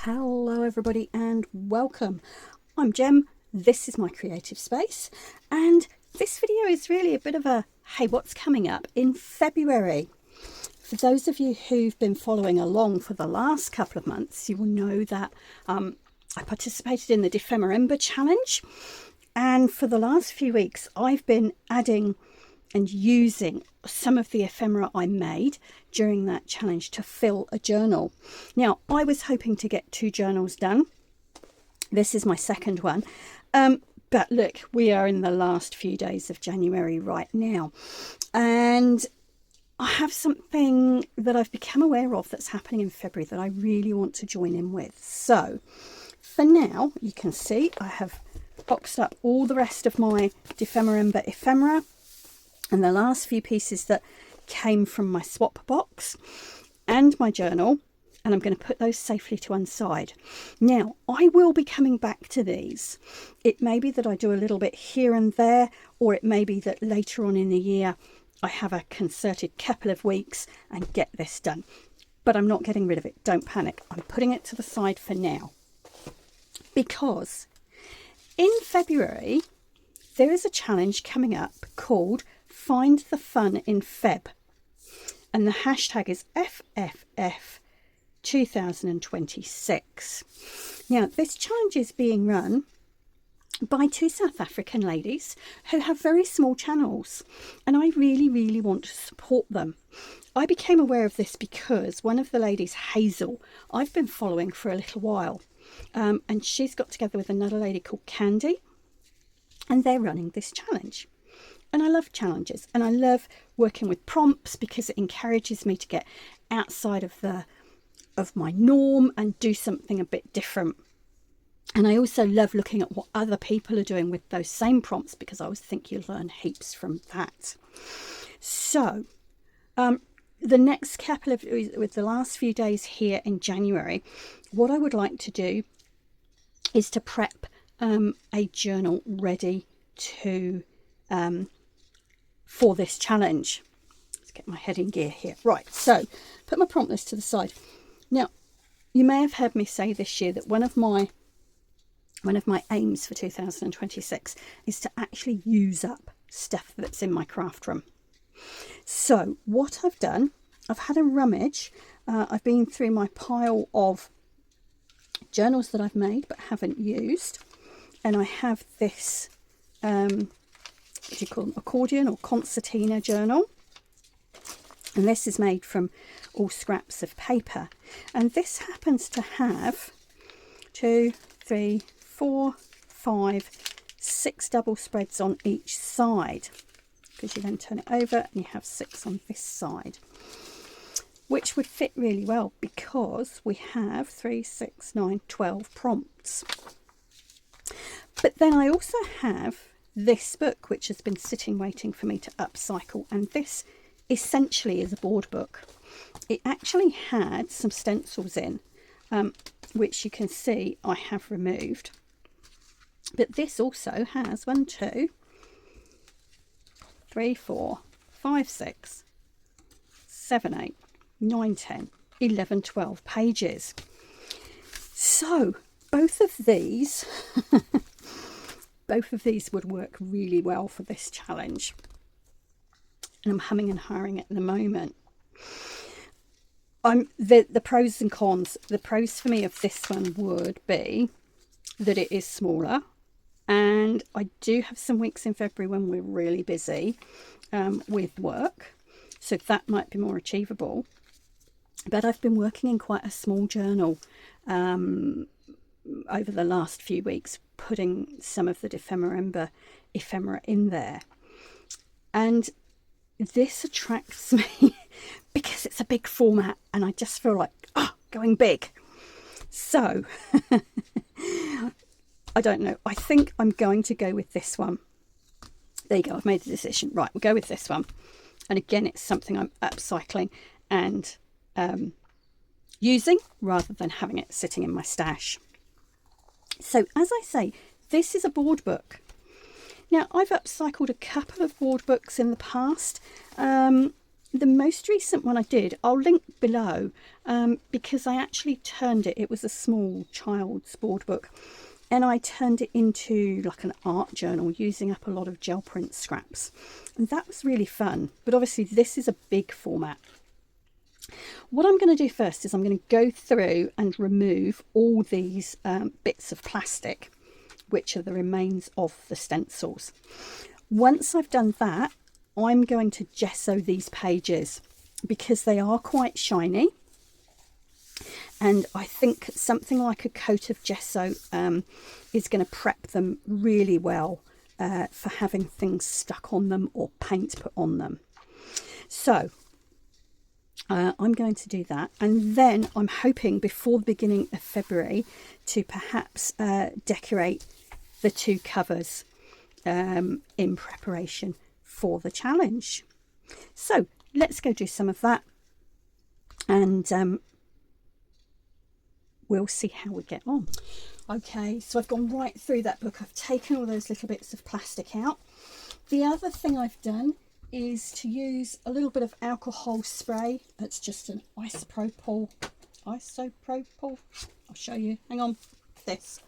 Hello everybody and welcome. I'm Jem, this is my creative space, and this video is really a bit of a hey, what's coming up in February. For those of you who've been following along for the last couple of months, you will know that I participated in the Ephemerember challenge, and for the last few weeks I've been adding and using some of the ephemera I made during that challenge to fill a journal. Now, I was hoping to get 2 journals done. This is my second one. But look, we are in the last few days of January right now. And I have something that I've become aware of that's happening in February that I really want to join in with. So for now, you can see I have boxed up all the rest of my Ephemerember ephemera and the last few pieces that came from my swap box and my journal, and I'm going to put those safely to one side. Now, I will be coming back to these. It may be that I do a little bit here and there, or it may be that later on in the year I have a concerted couple of weeks and get this done. But I'm not getting rid of it. Don't panic. I'm putting it to the side for now. Because in February, there is a challenge coming up called Find the Fun in Feb, and the hashtag is FFF 2026. Now, this challenge is being run by 2 South African ladies who have very small channels, and I really want to support them. I became aware of this because one of the ladies, Hazel, I've been following for a little while, and she's got together with another lady called Candy, and they're running this challenge. And I love challenges, and I love working with prompts because it encourages me to get outside of my norm and do something a bit different. And I also love looking at what other people are doing with those same prompts, because I always think you learn heaps from that. So the next couple of, with the last few days here in January, what I would like to do is to prep a journal ready to for this challenge. Let's get my head in gear here. Right, so put my prompt list to the side. Now, you may have heard me say this year that one of my aims for 2026 is to actually use up stuff that's in my craft room. So what I've done, I've had a rummage. I've been through my pile of journals that I've made but haven't used, and I have this what do you call them, accordion or concertina journal, and this is made from all scraps of paper, and this happens to have 2, 3, 4, 5, 6 double spreads on each side, because you then turn it over and you have 6 on this side, which would fit really well because we have 3, 6, 9, 12 prompts. But then I also have this book, which has been sitting waiting for me to upcycle, and this essentially is a board book. It actually had some stencils in, which you can see I have removed, but this also has 1, 2, 3, 4, 5, 6, 7, 8, 9, 10, 11, 12 pages. So both of these would work really well for this challenge, and I'm humming and hawing at the moment. The pros and cons. The pros for me of this one would be that it is smaller, and I do have some weeks in February when we're really busy with work, so that might be more achievable. But I've been working in quite a small journal over the last few weeks, putting some of the Ephemerember ephemera in there, and this attracts me because it's a big format and I just feel like going big. So I don't know, I think I'm going to go with this one. There you go, I've made the decision. Right, we'll go with this one, and again it's something I'm upcycling and using rather than having it sitting in my stash. So as I say, this is a board book. Now, I've upcycled a couple of board books in the past, the most recent one I did, I'll link below, because I actually turned it. It was a small child's board book, and I turned it into like an art journal using up a lot of gel print scraps, and that was really fun. But obviously this is a big format. What I'm going to do first is I'm going to go through and remove all these bits of plastic, which are the remains of the stencils. Once I've done that, I'm going to gesso these pages because they are quite shiny, and I think something like a coat of gesso is going to prep them really well for having things stuck on them or paint put on them. So I'm going to do that, and then I'm hoping before the beginning of February to perhaps decorate the 2 covers in preparation for the challenge. So let's go do some of that, and we'll see how we get on. Okay, so I've gone right through that book. I've taken all those little bits of plastic out. The other thing I've done is to use a little bit of alcohol spray. It's just an isopropyl, I'll show you, hang on, this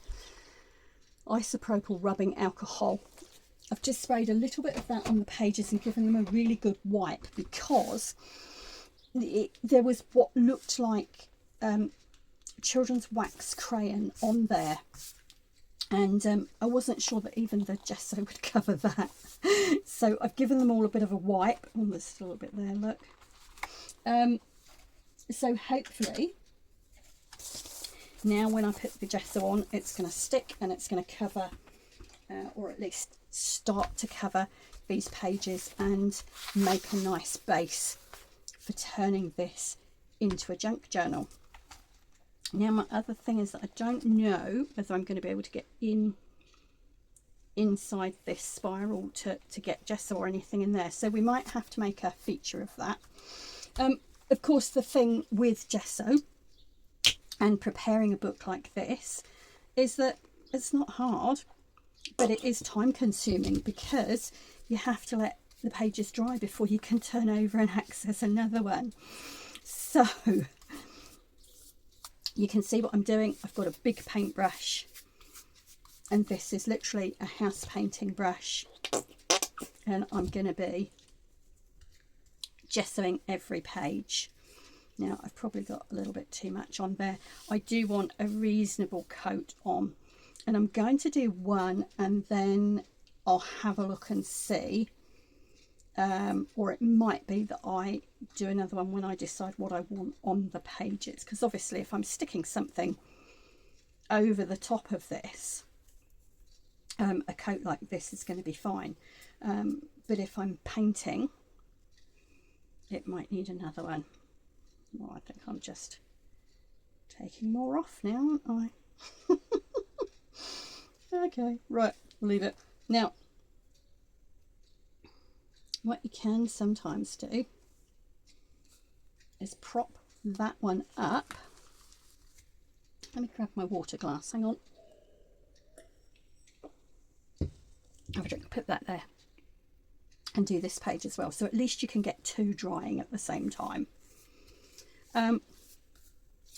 isopropyl rubbing alcohol. I've just sprayed a little bit of that on the pages and given them a really good wipe, because there was what looked like children's wax crayon on there, and I wasn't sure that even the gesso would cover that. So I've given them all a bit of a wipe. Oh, there's still a bit there, look. So hopefully now when I put the gesso on, it's going to stick and it's going to cover, or at least start to cover, these pages and make a nice base for turning this into a junk journal. Now my other thing is that I don't know whether I'm going to be able to get inside this spiral to get gesso or anything in there, so we might have to make a feature of that. Of course, the thing with gesso and preparing a book like this is that it's not hard, but it is time consuming, because you have to let the pages dry before you can turn over and access another one. So you can see what I'm doing. I've got a big paintbrush, and this is literally a house painting brush, and I'm going to be gessoing every page. Now I've probably got a little bit too much on there. I do want a reasonable coat on, and I'm going to do one and then I'll have a look and see, or it might be that I do another one when I decide what I want on the pages, because obviously if I'm sticking something over the top of this, a coat like this is going to be fine, but if I'm painting, it might need another one. Well, I think I'm just taking more off now, aren't I? Okay, right, leave it. Now, what you can sometimes do is prop that one up. Let me grab my water glass, hang on. Have a drink, put that there, and do this page as well, so at least you can get 2 drying at the same time.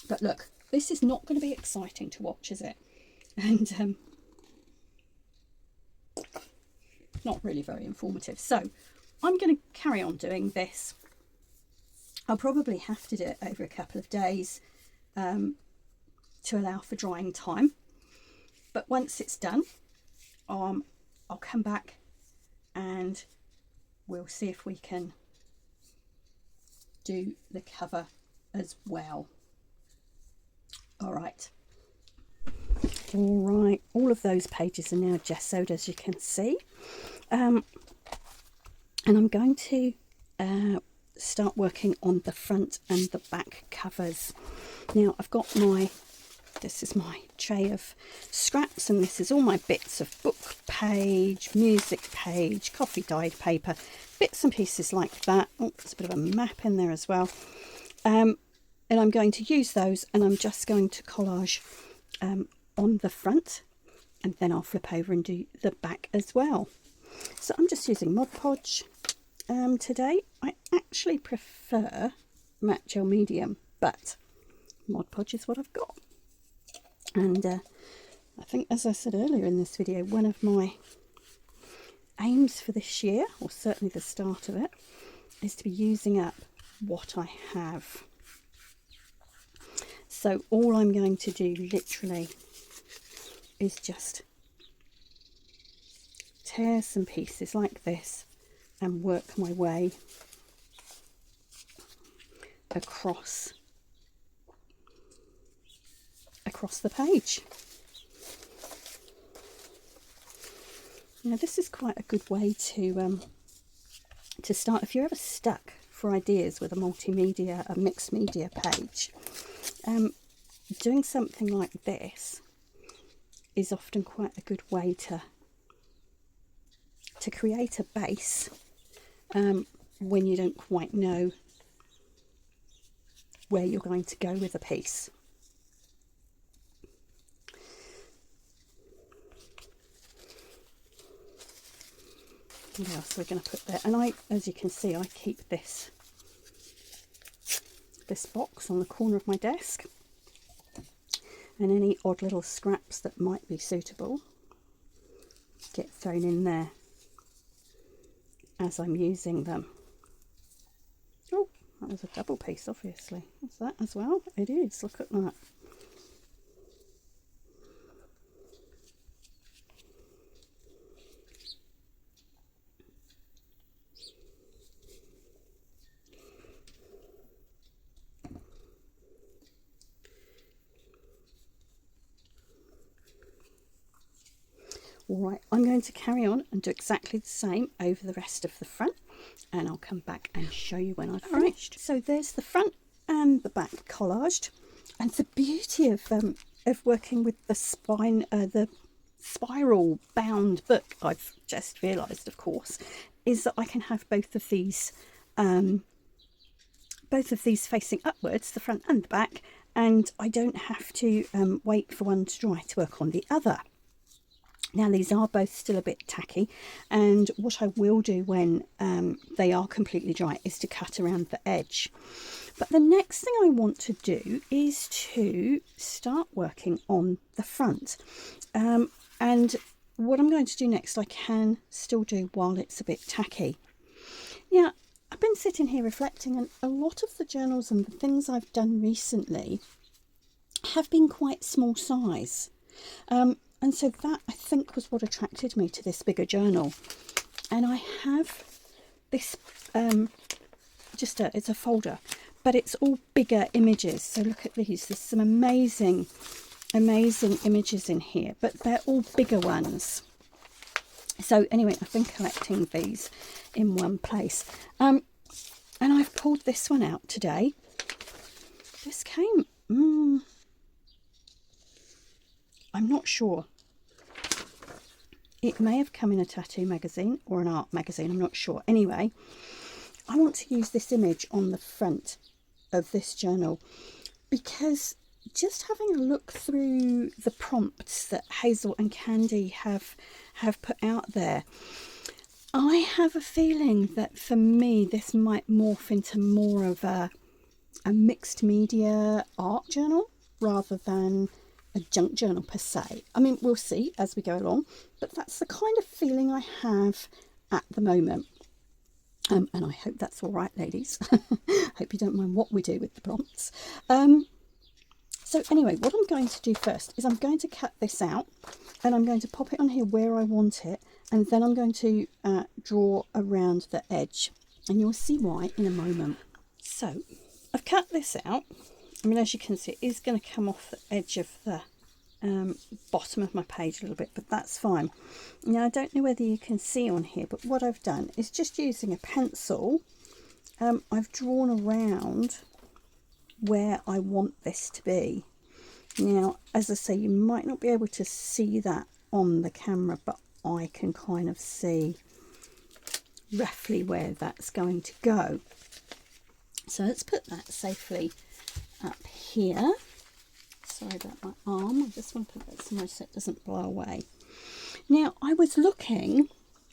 But look, this is not going to be exciting to watch, is it? And not really very informative. So I'm going to carry on doing this. I'll probably have to do it over a couple of days to allow for drying time. But once it's done, I'll come back and we'll see if we can do the cover as well. All right, all of those pages are now gessoed, as you can see, and I'm going to start working on the front and the back covers. Now I've got this is my tray of scraps, and this is all my bits of book page, music page, coffee dyed paper, bits and pieces like that. Oh, there's a bit of a map in there as well. And I'm going to use those, and I'm just going to collage on the front, and then I'll flip over and do the back as well. So I'm just using Mod Podge today. I actually prefer matte gel medium, but Mod Podge is what I've got. And I think, as I said earlier in this video, one of my aims for this year, or certainly the start of it, is to be using up what I have. So all I'm going to do literally is just tear some pieces like this and work my way across the page. Now this is quite a good way to start if you're ever stuck for ideas with a multimedia, a mixed media page. Doing something like this is often quite a good way to create a base when you don't quite know where you're going to go with a piece. What else are we going to put there? And as you can see, I keep this box on the corner of my desk, and any odd little scraps that might be suitable get thrown in there as I'm using them. Oh, that was a double piece, obviously. Is that as well? It is. Look at that. Alright, I'm going to carry on and do exactly the same over the rest of the front, and I'll come back and show you when I've finished. Right, so there's the front and the back collaged, and the beauty of working with the spine, the spiral bound book, I've just realised, of course, is that I can have both of these facing upwards, the front and the back, and I don't have to wait for one to dry to work on the other. Now these are both still a bit tacky, and what I will do when they are completely dry is to cut around the edge. But the next thing I want to do is to start working on the front. And what I'm going to do next I can still do while it's a bit tacky. Now I've been sitting here reflecting, and a lot of the journals and the things I've done recently have been quite small size. And so that, I think, was what attracted me to this bigger journal. And I have this, it's a folder, but it's all bigger images. So look at these. There's some amazing images in here, but they're all bigger ones. So anyway, I've been collecting these in one place. And I've pulled this one out today. This came... I'm not sure. It may have come in a tattoo magazine or an art magazine, I'm not sure. Anyway, I want to use this image on the front of this journal because just having a look through the prompts that Hazel and Candy have put out there, I have a feeling that for me this might morph into more of a mixed media art journal rather than a junk journal per se. I mean, we'll see as we go along, but that's the kind of feeling I have at the moment. And I hope that's all right, ladies. Hope you don't mind what we do with the prompts. So anyway, what I'm going to do first is I'm going to cut this out, and I'm going to pop it on here where I want it, and then I'm going to draw around the edge, and you'll see why in a moment. So I've cut this out. I mean, as you can see, it is going to come off the edge of the bottom of my page a little bit, but that's fine. Now, I don't know whether you can see on here, but what I've done is just using a pencil, I've drawn around where I want this to be. Now, as I say, you might not be able to see that on the camera, but I can kind of see roughly where that's going to go. So let's put that safely up here. Sorry about my arm, I just want to put that somewhere so it doesn't blow away. Now I was looking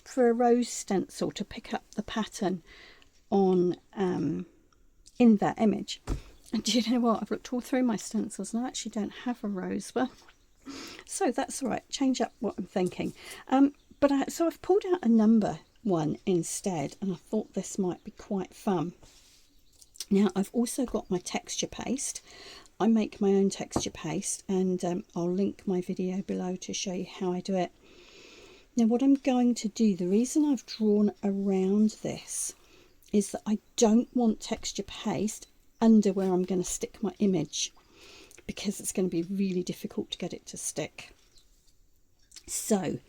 for a rose stencil to pick up the pattern on in that image. And do you know what? I've looked all through my stencils and I actually don't have a rose one. So that's all right. Change up what I'm thinking. So I've pulled out a number one instead, and I thought this might be quite fun. Now I've also got my texture paste. I make my own texture paste, and I'll link my video below to show you how I do it. Now what I'm going to do, the reason I've drawn around this is that I don't want texture paste under where I'm going to stick my image, because it's going to be really difficult to get it to stick. So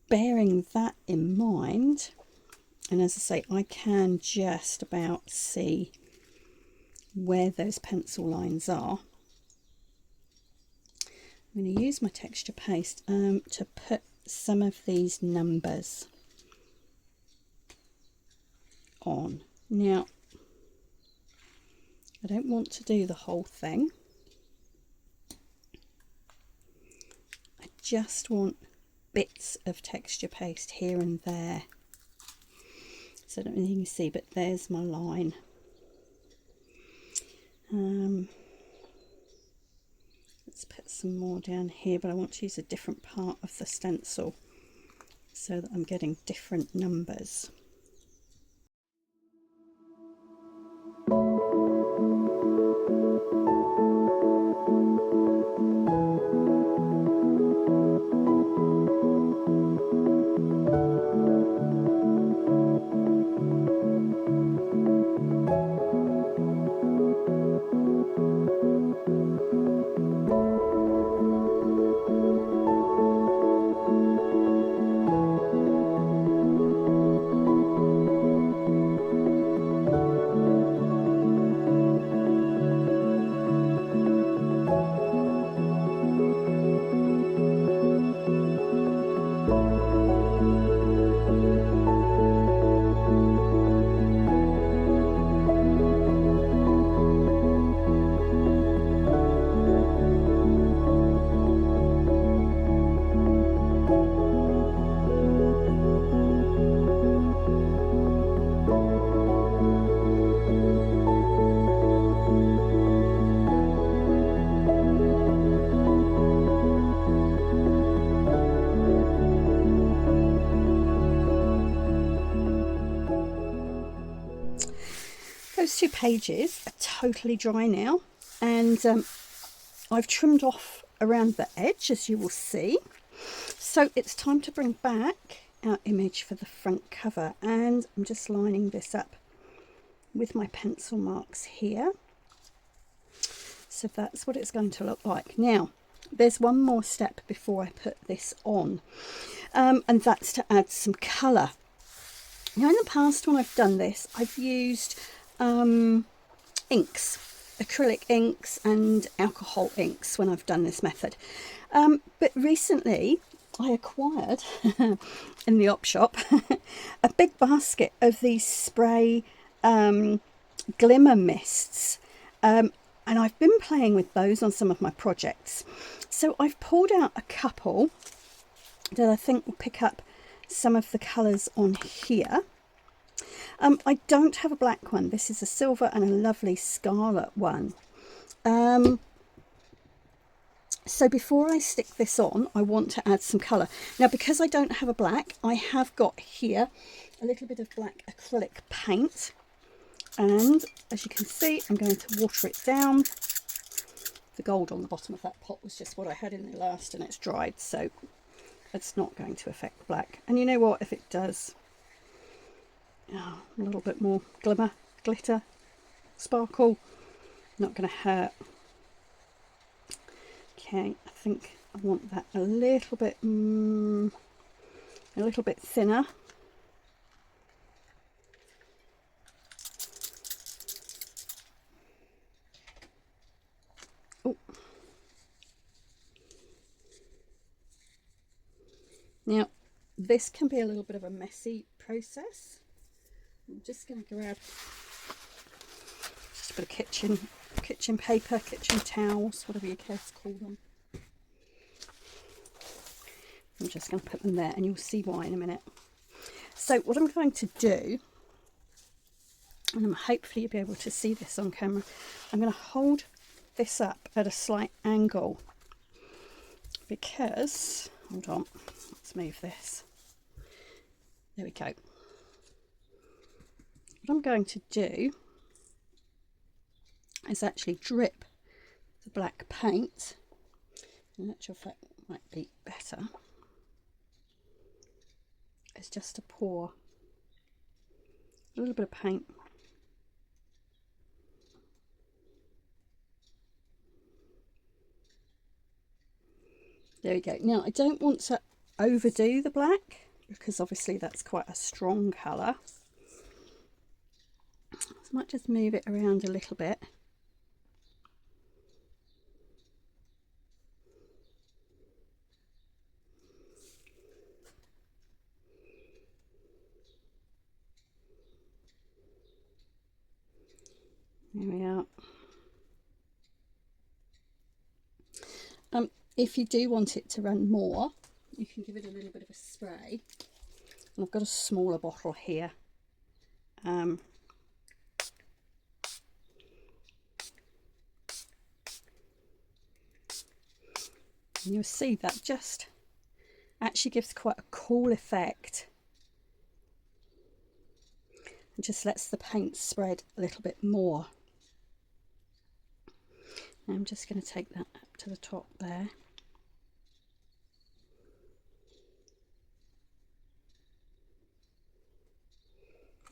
bearing that in mind, and as I say, I can just about see where those pencil lines are, I'm going to use my texture paste to put some of these numbers on. Now I don't want to do the whole thing, I just want bits of texture paste here and there. So I don't know if you can see, but there's my line. Let's put some more down here, but I want to use a different part of the stencil so that I'm getting different numbers. Those two pages are totally dry now, and I've trimmed off around the edge, as you will see. So it's time to bring back our image for the front cover, and I'm just lining this up with my pencil marks here. So that's what it's going to look like. Now there's one more step before I put this on, and that's to add some colour. Now in the past when I've done this, I've used inks, acrylic inks and alcohol inks when I've done this method, but recently I acquired in the op shop a big basket of these spray glimmer mists, and I've been playing with those on some of my projects. So I've pulled out a couple that I think will pick up some of the colours on here. I don't have a black one. This is a silver and a lovely scarlet one. So before I stick this on, I want to add some colour. Now because I don't have a black, I have got here a little bit of black acrylic paint, and as you can see, I'm going to water it down. The gold on the bottom of that pot was just what I had in there last, and it's dried, so it's not going to affect the black. And you know what, if it does, oh, a little bit more glimmer, glitter, sparkle, not going to hurt. Okay, I think I want that a little bit thinner. Oh. Now this can be a little bit of a messy process. I'm just going to grab just a bit of kitchen paper, kitchen towels, whatever you care to call them. I'm just going to put them there, and you'll see why in a minute. So what I'm going to do, and hopefully you'll be able to see this on camera, I'm going to hold this up at a slight angle because, hold on, let's move this. There we go. What I'm going to do is actually drip the black paint. In actual fact, what might be better is just to pour a little bit of paint there we go. Now I don't want to overdo the black because obviously that's quite a strong colour, so I might just move it around a little bit. There we are. If you do want it to run more, you can give it a little bit of a spray. And I've got a smaller bottle here. And you'll see that just actually gives quite a cool effect. And just lets the paint spread a little bit more. Now I'm just going to take that up to the top there.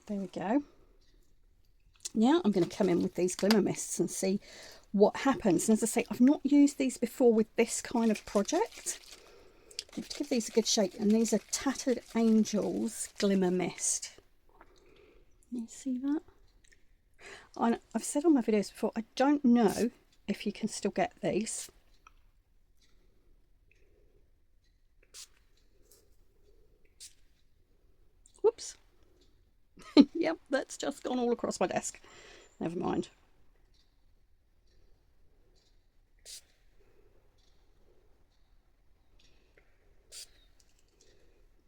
There we go. Now I'm going to come in with these glimmer mists and see what happens. And as I say, I've not used these before with this kind of project. I have to give these a good shake. And these are Tattered Angels Glimmer Mist. Can you see that? I've said on my videos before, I don't know if you can still get these. Whoops. Yep, that's just gone all across my desk. Never mind.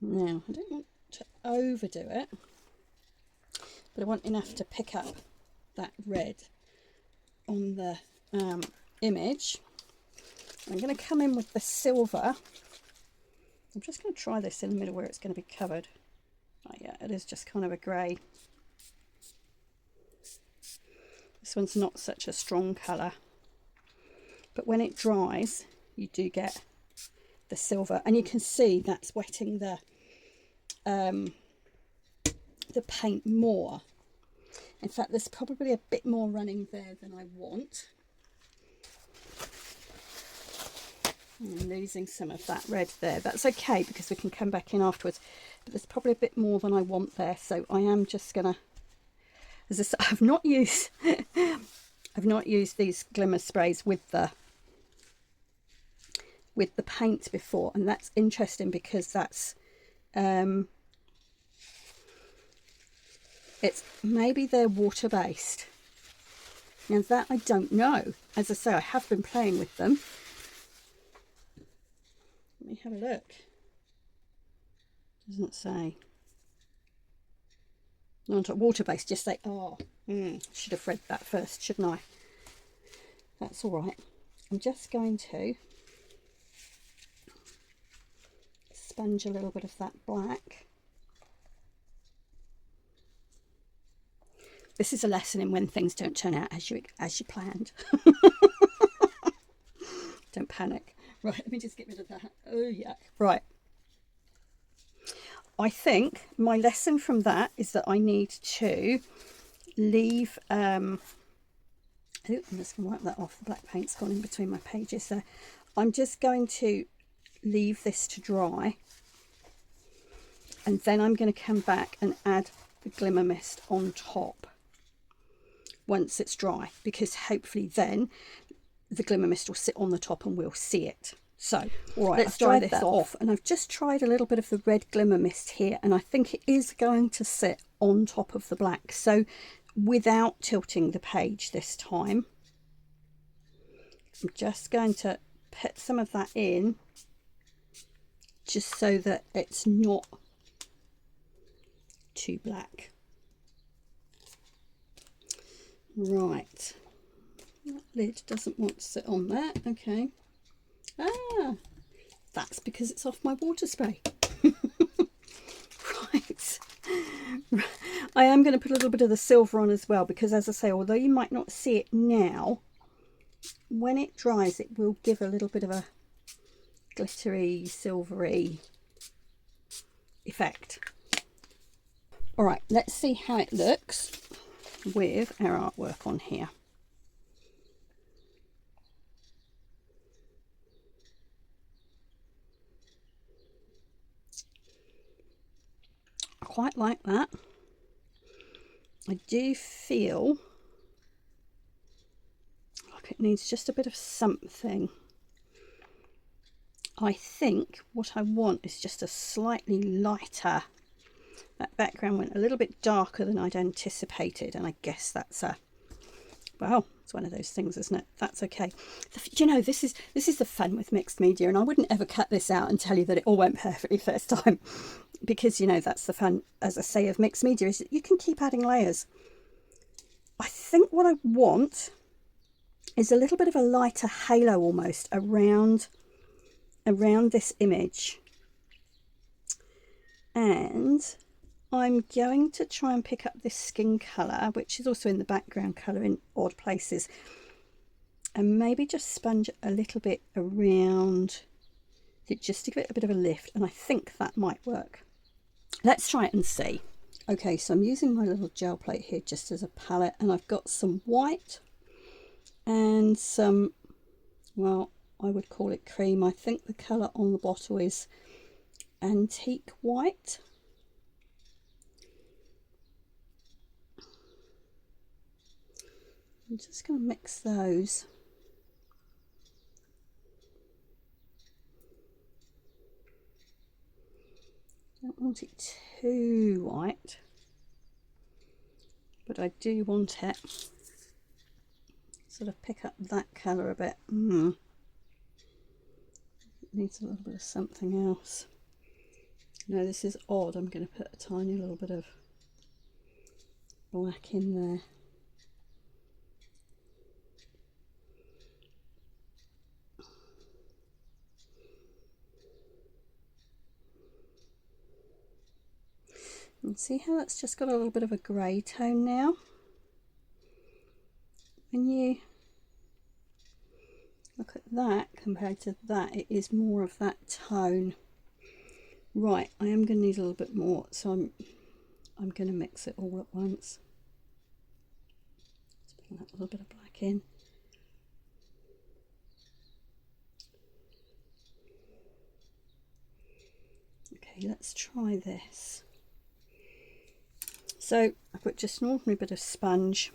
Now, I don't want to overdo it, but I want enough to pick up that red on the image. I'm going to come in with the silver. I'm just going to try this in the middle where it's going to be covered. Oh yeah, it is just kind of a grey. This one's not such a strong colour, but when it dries you do get the silver, and you can see that's wetting the paint more. In fact, there's probably a bit more running there than I want. I'm losing some of that red there. That's okay because we can come back in afterwards, but there's probably a bit more than I want there, so I am just gonna, as I said, I've not used these glimmer sprays with the paint before, and that's interesting because that's it's maybe they're water based. Now that I don't know. As I say, I have been playing with them. Let me have a look. Doesn't say. Not water based, just say, oh, should have read that first, shouldn't I? That's all right. I'm just going to sponge a little bit of that black. This is a lesson in when things don't turn out as you planned. Don't panic. Right, let me just get rid of that. Oh yeah. Right. I think my lesson from that is that I need to leave I'm just going to wipe that off. The black paint's gone in between my pages there. I'm just going to leave this to dry, and then I'm going to come back and add the glimmer mist on top once it's dry, because hopefully then the glimmer mist will sit on the top and we'll see it. So all right, let's dry this off. And I've just tried a little bit of the red glimmer mist here, and I think it is going to sit on top of the black, so without tilting the page this time. I'm just going to put some of that in just so that it's not too black. Right, that lid doesn't want to sit on there. Okay. Ah, that's because it's off my water spray. Right. I am going to put a little bit of the silver on as well, because as I say, although you might not see it now, when it dries it will give a little bit of a glittery, silvery effect. All right, let's see how it looks with our artwork on here. I quite like that. I do feel like it needs just a bit of something. I think what I want is just a slightly lighter. That background went a little bit darker than I'd anticipated, and I guess that's well, it's one of those things, isn't it? That's okay. You know, this is the fun with mixed media, and I wouldn't ever cut this out and tell you that it all went perfectly first time, because, you know, that's the fun, as I say, of mixed media, is that you can keep adding layers. I think what I want is a little bit of a lighter halo almost around this image, and I'm going to try and pick up this skin colour, which is also in the background colour in odd places, and maybe just sponge a little bit around it just to give it a bit of a lift, and I think that might work. Let's try it and see. Okay, so I'm using my little gel plate here just as a palette, and I've got some white and some, well, I would call it cream. I think the colour on the bottle is antique white. I'm just going to mix those. Don't want it too white, but I do want it sort of pick up that colour a bit. It needs a little bit of something else. No, this is odd. I'm going to put a tiny little bit of black in there. And see how that's just got a little bit of a grey tone now? When you look at that compared to that, it is more of that tone. Right, I am going to need a little bit more, so I'm going to mix it all at once. Let's put that little bit of black in. Okay, let's try this. So I put just an ordinary bit of sponge.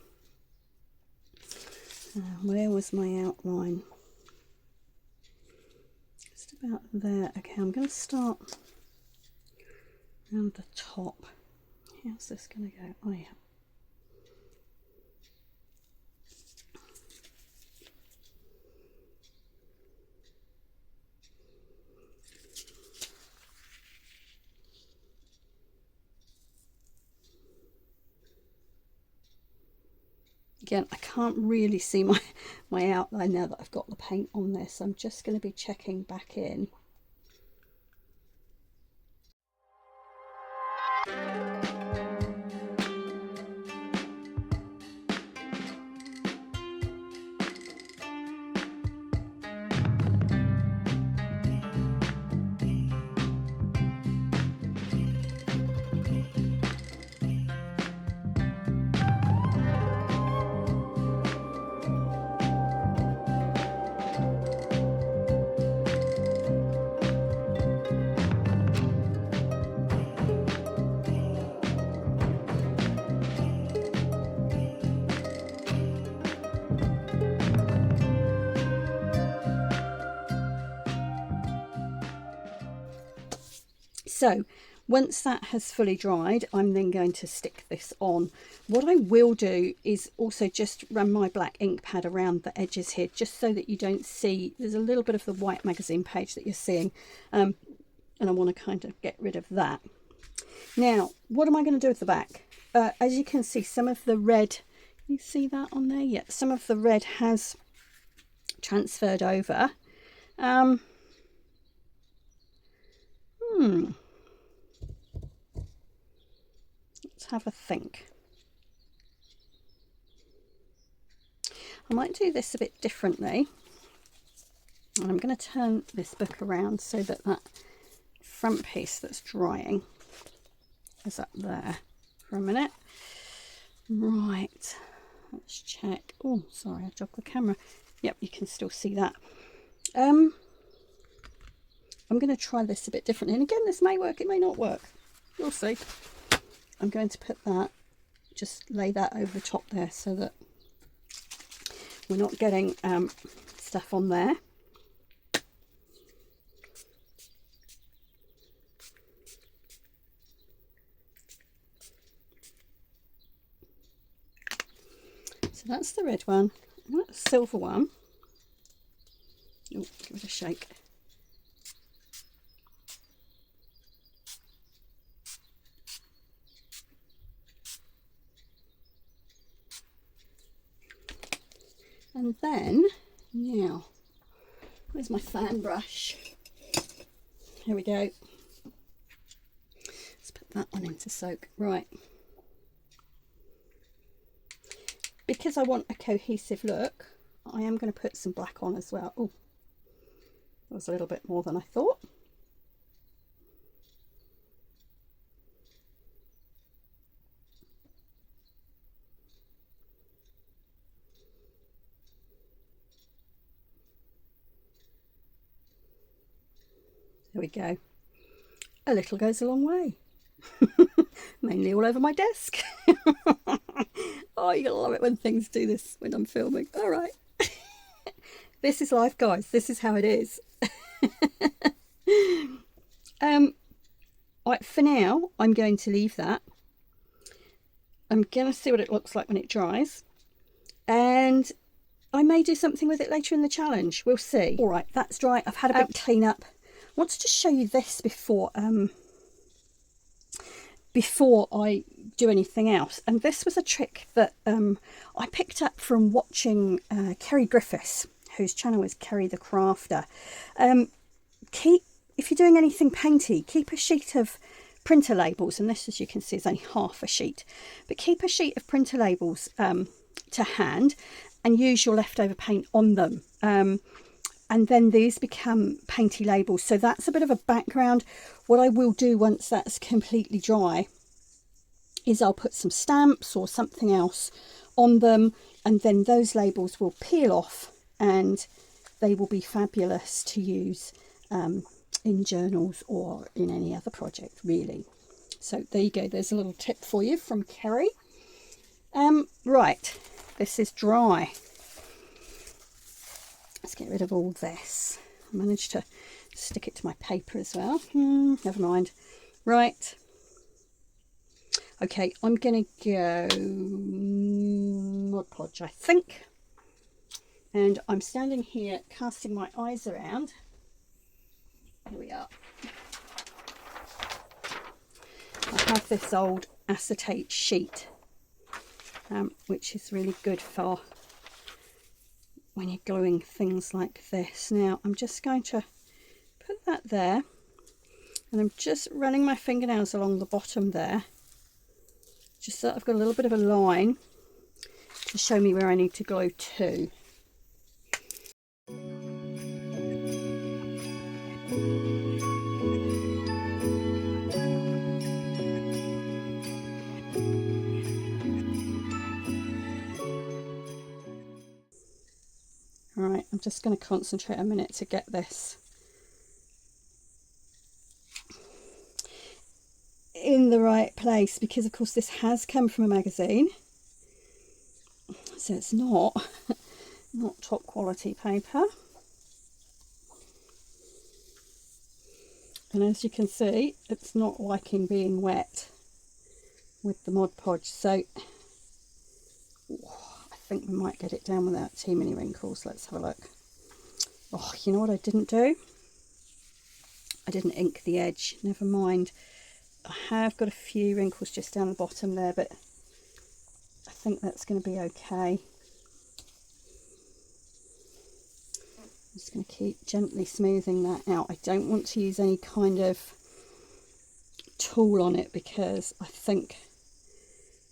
Where was my outline? Just about there. Okay, I'm going to start around the top. How's this going to go? Oh yeah. Again, I can't really see my outline now that I've got the paint on this, so I'm just going to be checking back in. So once that has fully dried, I'm then going to stick this on. What I will do is also just run my black ink pad around the edges here, just so that you don't see, there's a little bit of the white magazine page that you're seeing, and I want to kind of get rid of that. Now, what am I going to do with the back? As you can see, some of the red, you see that on there? Yeah, some of the red has transferred over. Let's have a think. I might do this a bit differently. And I'm going to turn this book around so that that front piece that's drying is up there for a minute. Right, let's check. Oh, sorry, I jogged the camera. Yep, you can still see that. I'm going to try this a bit differently. And again, this may work, it may not work. You'll see. I'm going to put that, just lay that over the top there so that we're not getting stuff on there. So that's the red one. And that's the silver one. Oh, give it a shake. And then, now, where's my fan brush? Here we go. Let's put that one into soak. Right. Because I want a cohesive look, I am going to put some black on as well. Oh, that was a little bit more than I thought. There we go. A little goes a long way. Mainly all over my desk. Oh, you're gonna love it when things do this when I'm filming. All right. This is life, guys. This is how it is. Right, for now, I'm going to leave that. I'm going to see what it looks like when it dries. And I may do something with it later in the challenge. We'll see. All right, that's dry. I've had a bit clean up. I want to just show you this before I do anything else. And this was a trick that I picked up from watching Kerry Griffiths, whose channel is Kerry the Crafter. If you're doing anything painty, keep a sheet of printer labels, and this, as you can see, is only half a sheet, but keep a sheet of printer labels to hand and use your leftover paint on them. And then these become painty labels. So that's a bit of a background. What I will do once that's completely dry is I'll put some stamps or something else on them, and then those labels will peel off and they will be fabulous to use in journals or in any other project, really. So there you go. There's a little tip for you from Kerry. Right, this is dry. Let's get rid of all this. I managed to stick it to my paper as well. Never mind. Right. Okay, I'm going to go Mod Podge, I think. And I'm standing here casting my eyes around. Here we are. I have this old acetate sheet, which is really good for when you're gluing things like this. Now I'm just going to put that there, and I'm just running my fingernails along the bottom there, just so that I've got a little bit of a line to show me where I need to glue to. Right, I'm just going to concentrate a minute to get this in the right place, because of course this has come from a magazine, so it's not top quality paper. And as you can see, it's not liking being wet with the Mod Podge, so I think we might get it down without too many wrinkles. Let's have a look. Oh, you know what I didn't do? I didn't ink the edge. Never mind. I have got a few wrinkles just down the bottom there, but I think that's going to be okay. I'm just going to keep gently smoothing that out. I don't want to use any kind of tool on it because I think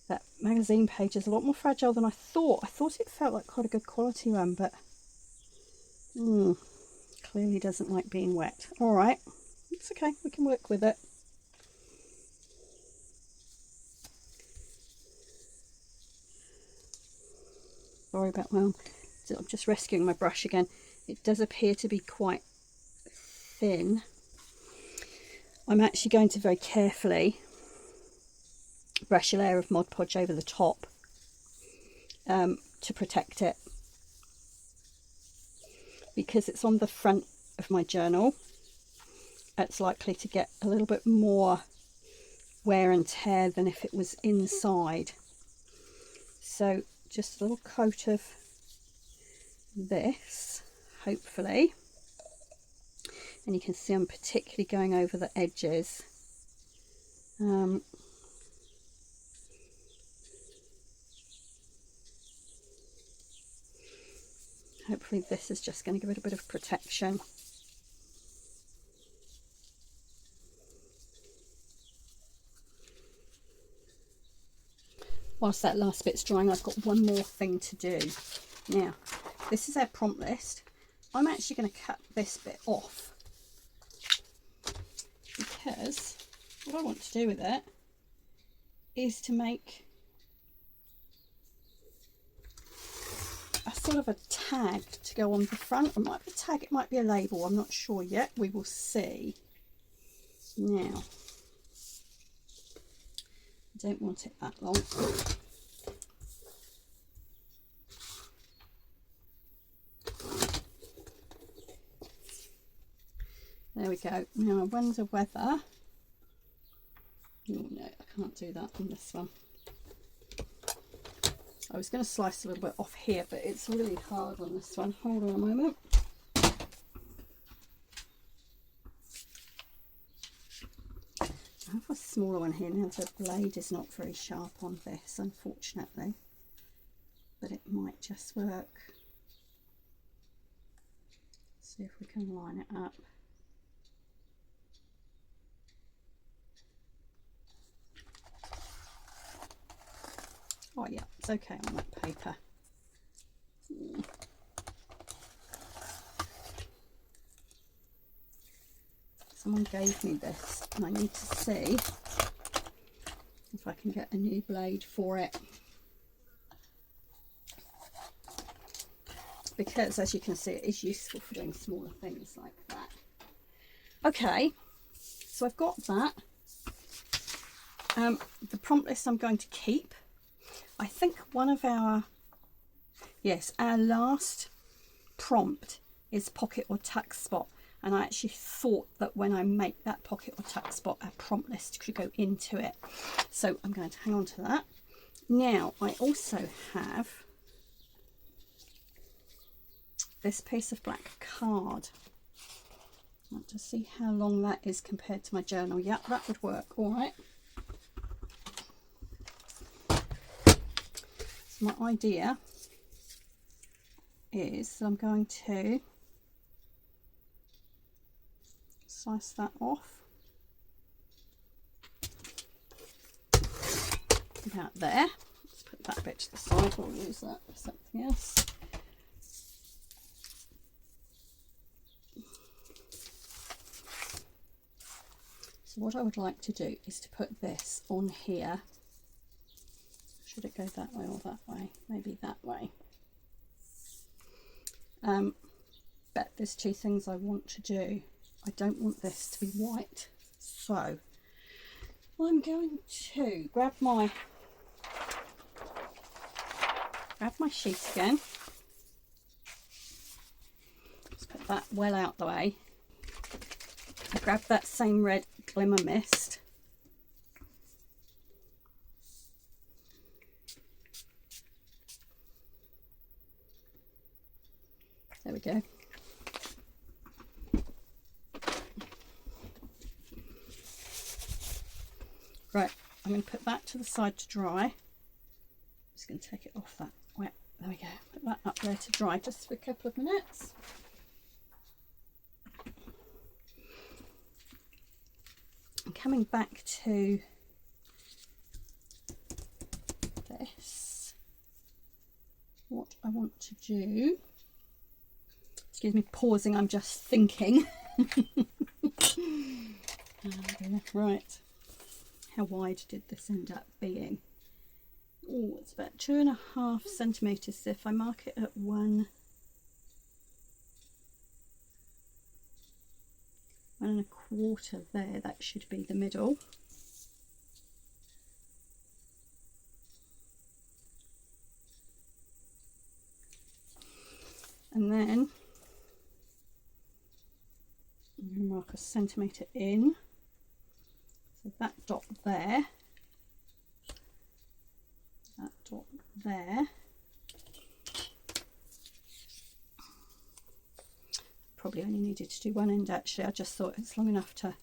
that magazine page is a lot more fragile than I thought. I thought it felt like quite a good quality one, but clearly doesn't like being wet. All right, it's okay, we can work with it. Sorry about I'm just rescuing my brush again. It does appear to be quite thin. I'm actually going to very carefully brush a layer of Mod Podge over the top to protect it, because it's on the front of my journal. It's likely to get a little bit more wear and tear than if it was inside. So just a little coat of this, hopefully, and you can see I'm particularly going over the edges. Hopefully this is just going to give it a bit of protection. Whilst that last bit's drying, I've got one more thing to do. Now, this is our prompt list. I'm actually going to cut this bit off because what I want to do with it is to make a sort of a tag to go on the front. It might be a tag, it might be a label, I'm not sure yet. We will see. Now, I don't want it that long. There we go. Now I wonder whether, oh no, I can't do that on this one. I was going to slice a little bit off here, but it's really hard on this one. Hold on a moment. I have a smaller one here now. The blade is not very sharp on this, unfortunately, but it might just work. See if we can line it up. Oh yeah, it's okay on that paper. Someone gave me this and I need to see if I can get a new blade for it, because as you can see it is useful for doing smaller things like that. Okay, so I've got that. The prompt list I'm going to keep. I think one of our last prompt is pocket or tuck spot, and I actually thought that when I make that pocket or tuck spot, a prompt list could go into it, so I'm going to hang on to that. Now I also have this piece of black card. I want to see how long that is compared to my journal. Yeah, that would work all right. My idea is that I'm going to slice that off about there. Let's put that bit to the side. We'll use that for something else. So what I would like to do is to put this on here. Should it go that way or that way? Maybe that way. But there's two things I want to do. I don't want this to be white, so I'm going to grab my sheet again. Let's put that well out the way. I grab that same red glimmer mist. There we go. Right, I'm going to put that to the side to dry. I'm just going to take it off that wet. There we go. Put that up there to dry just for a couple of minutes. And coming back to this, what I want to do, excuse me pausing, I'm just thinking. Right, how wide did this end up being? Oh, it's about 2.5 centimetres. So if I mark it at 1.25 there, that should be the middle. And then I'm going to mark 1 centimetre in. So that dot there, that dot there. Probably only needed to do one end actually. I just thought it's long enough to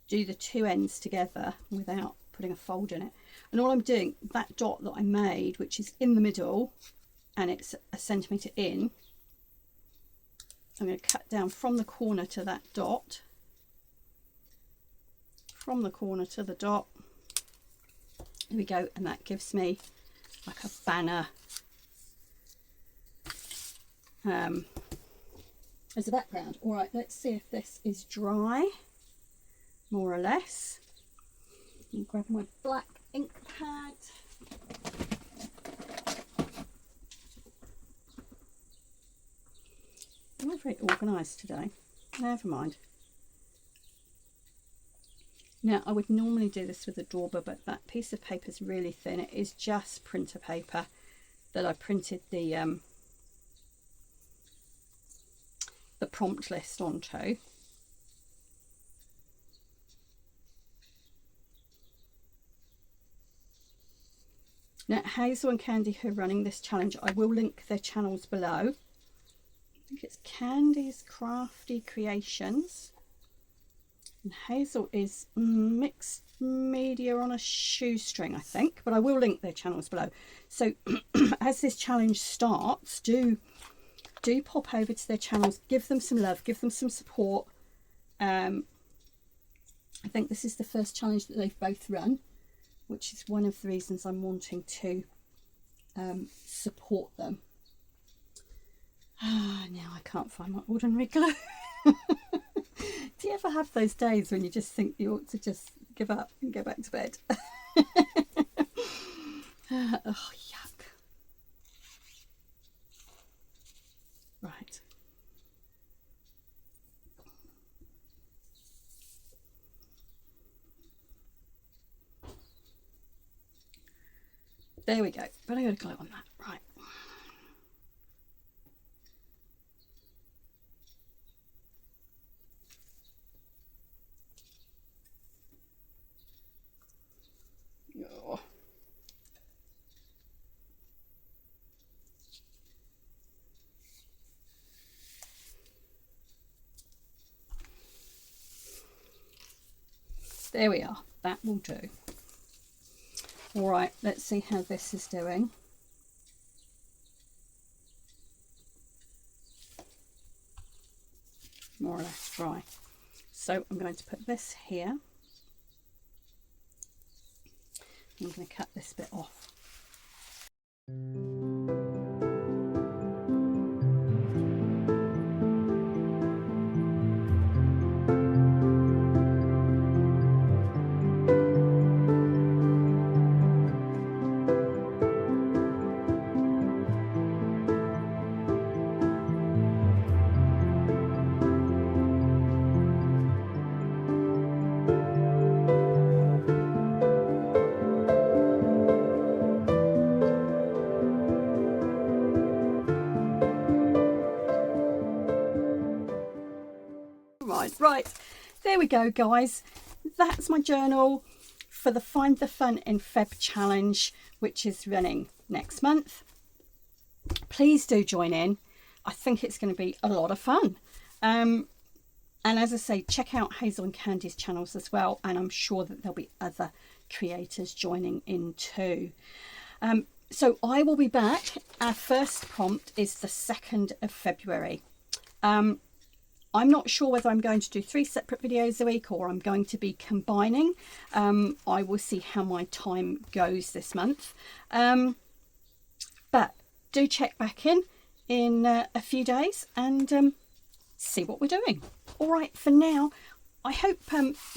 do the 2 ends together without putting a fold in it. And all I'm doing, that dot that I made, which is in the middle and it's 1 centimetre in, I'm going to cut down from the corner to that dot, from the corner to the dot. Here we go, and that gives me like a banner as a background. All right, let's see if this is dry, more or less. I'll grab my black ink pad. I'm not very organised today. Never mind. Now, I would normally do this with a dauber, but that piece of paper is really thin. It is just printer paper that I printed the prompt list onto. Now, Hazel and Candy, who are running this challenge, I will link their channels below. I think it's Candy's Crafty Creations. And Hazel is Mixed Media on a Shoestring, I think, but I will link their channels below. So as this challenge starts, do pop over to their channels, give them some love, give them some support. I think this is the first challenge that they've both run, which is one of the reasons I'm wanting to support them. Now I can't find my ordinary glue. Do you ever have those days when you just think you ought to just give up and go back to bed? Oh, yuck. Right. There we go. But I got a glue on that. Right. Oh. There we are. That will do. All right, let's see how this is doing. More or less dry. So I'm going to put this here. I'm going to cut this bit off. Right, there we go, guys. That's my journal for the Find the Fun in Feb challenge, which is running next month. Please do join in. I think it's going to be a lot of fun. And as I say, check out Hazel and Candy's channels as well, and I'm sure that there'll be other creators joining in too. So I will be back. Our first prompt is the 2nd of February. I'm not sure whether I'm going to do 3 separate videos a week or I'm going to be combining. I will see how my time goes this month. But do check back in a few days and see what we're doing. All right, for now, I hope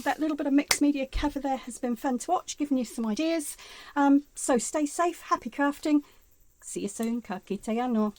that little bit of mixed media cover there has been fun to watch, giving you some ideas. So stay safe, happy crafting. See you soon. Ka kite ano.